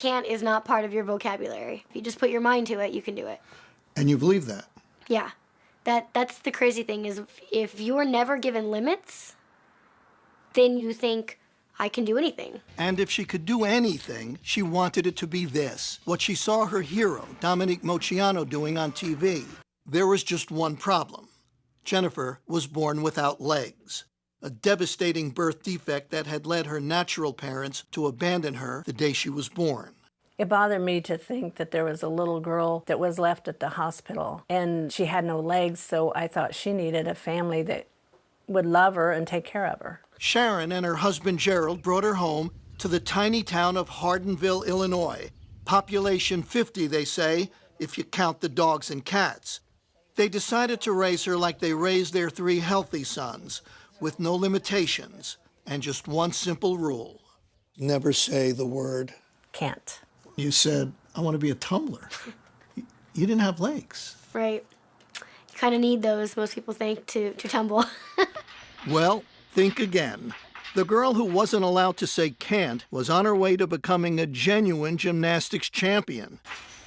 Can't is not part of your vocabulary. If you just put your mind to it, you can do it. And you believe that? Yeah. That's the crazy thing is if you're never given limits, then you think, I can do anything. And if she could do anything, she wanted it to be this, what she saw her hero, Dominique Moceanu, doing on TV. There was just one problem. Jennifer was born without legs, a devastating birth defect that had led her natural parents to abandon her the day she was born. It bothered me to think that there was a little girl that was left at the hospital, and she had no legs, so I thought she needed a family that would love her and take care of her. Sharon and her husband Gerald brought her home to the tiny town of Hardinville, Illinois. Population 50, they say, if you count the dogs and cats. They decided to raise her like they raised their 3 healthy sons, with no limitations and just one simple rule. Never say the word can't. You said, I want to be a tumbler. You didn't have legs. Right. You kind of need those, most people think, to tumble. Well, think again. The girl who wasn't allowed to say can't was on her way to becoming a genuine gymnastics champion.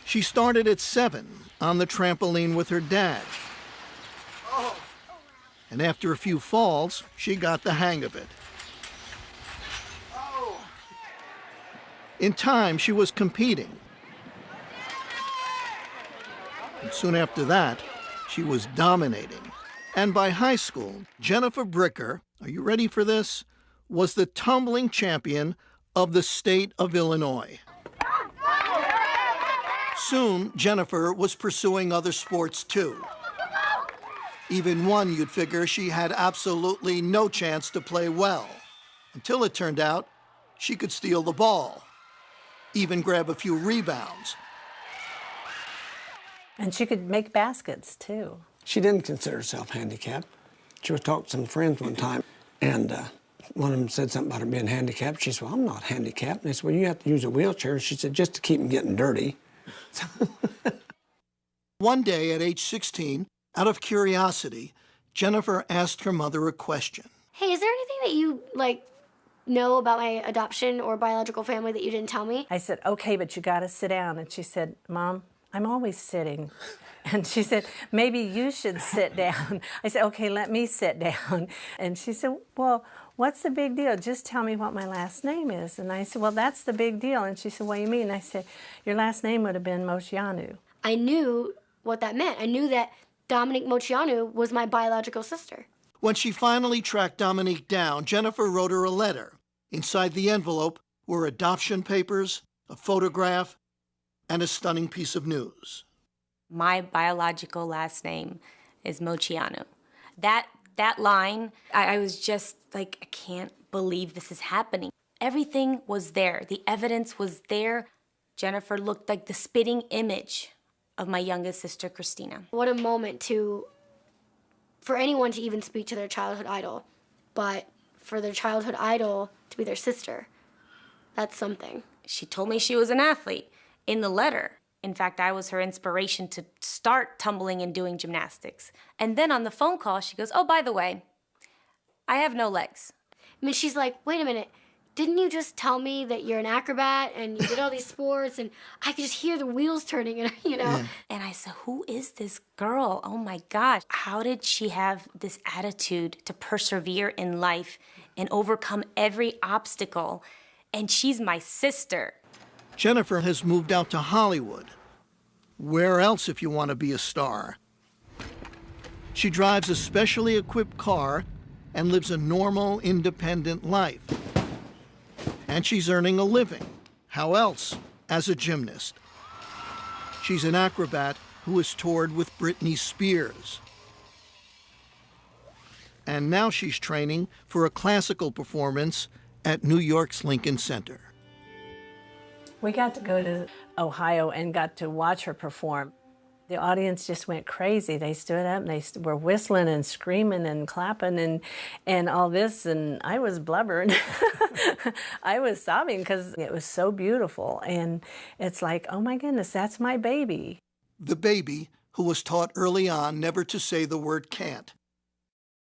She started at 7 on the trampoline with her dad. And after a few falls, she got the hang of it. In time, she was competing. And soon after that, she was dominating. And by high school, Jennifer Bricker, are you ready for this, was the tumbling champion of the state of Illinois. Soon, Jennifer was pursuing other sports too. Even one you'd figure she had absolutely no chance to play well, until it turned out she could steal the ball, even grab a few rebounds. And she could make baskets, too. She didn't consider herself handicapped. She was talking to some friends one time, and one of them said something about her being handicapped. She said, well, I'm not handicapped. And they said, well, you have to use a wheelchair. She said, just to keep them getting dirty. One day at age 16, out of curiosity, Jennifer asked her mother a question. Hey, is there anything that you, know about my adoption or biological family that you didn't tell me? I said, okay, but you got to sit down. And she said, Mom, I'm always sitting. And she said, maybe you should sit down. I said, okay, let me sit down. And she said, well, what's the big deal? Just tell me what my last name is. And I said, well, that's the big deal. And she said, what do you mean? And I said, your last name would have been Moceanu. I knew what that meant. I knew that Dominique Moceanu was my biological sister. When she finally tracked Dominique down, Jennifer wrote her a letter. Inside the envelope were adoption papers, a photograph, and a stunning piece of news. My biological last name is Moceanu. That line, I was just like, I can't believe this is happening. Everything was there. The evidence was there. Jennifer looked like the spitting image of my youngest sister, Christina. What a moment for anyone to even speak to their childhood idol, but for their childhood idol to be their sister, that's something. She told me she was an athlete in the letter. In fact, I was her inspiration to start tumbling and doing gymnastics. And then on the phone call, she goes, oh, by the way, I have no legs. I mean, she's like, wait a minute, didn't you just tell me that you're an acrobat and you did all these sports? And I could just hear the wheels turning, and Yeah. And I said, who is this girl? Oh my gosh. How did she have this attitude to persevere in life and overcome every obstacle? And she's my sister. Jennifer has moved out to Hollywood. Where else if you want to be a star? She drives a specially equipped car and lives a normal, independent life. And she's earning a living. How else? As a gymnast. She's an acrobat who has toured with Britney Spears. And now she's training for a classical performance at New York's Lincoln Center. We got to go to Ohio and got to watch her perform. The audience just went crazy. They stood up and they were whistling and screaming and clapping and all this, and I was blubbering. I was sobbing because it was so beautiful, and it's like, oh my goodness, that's my baby. The baby who was taught early on never to say the word can't.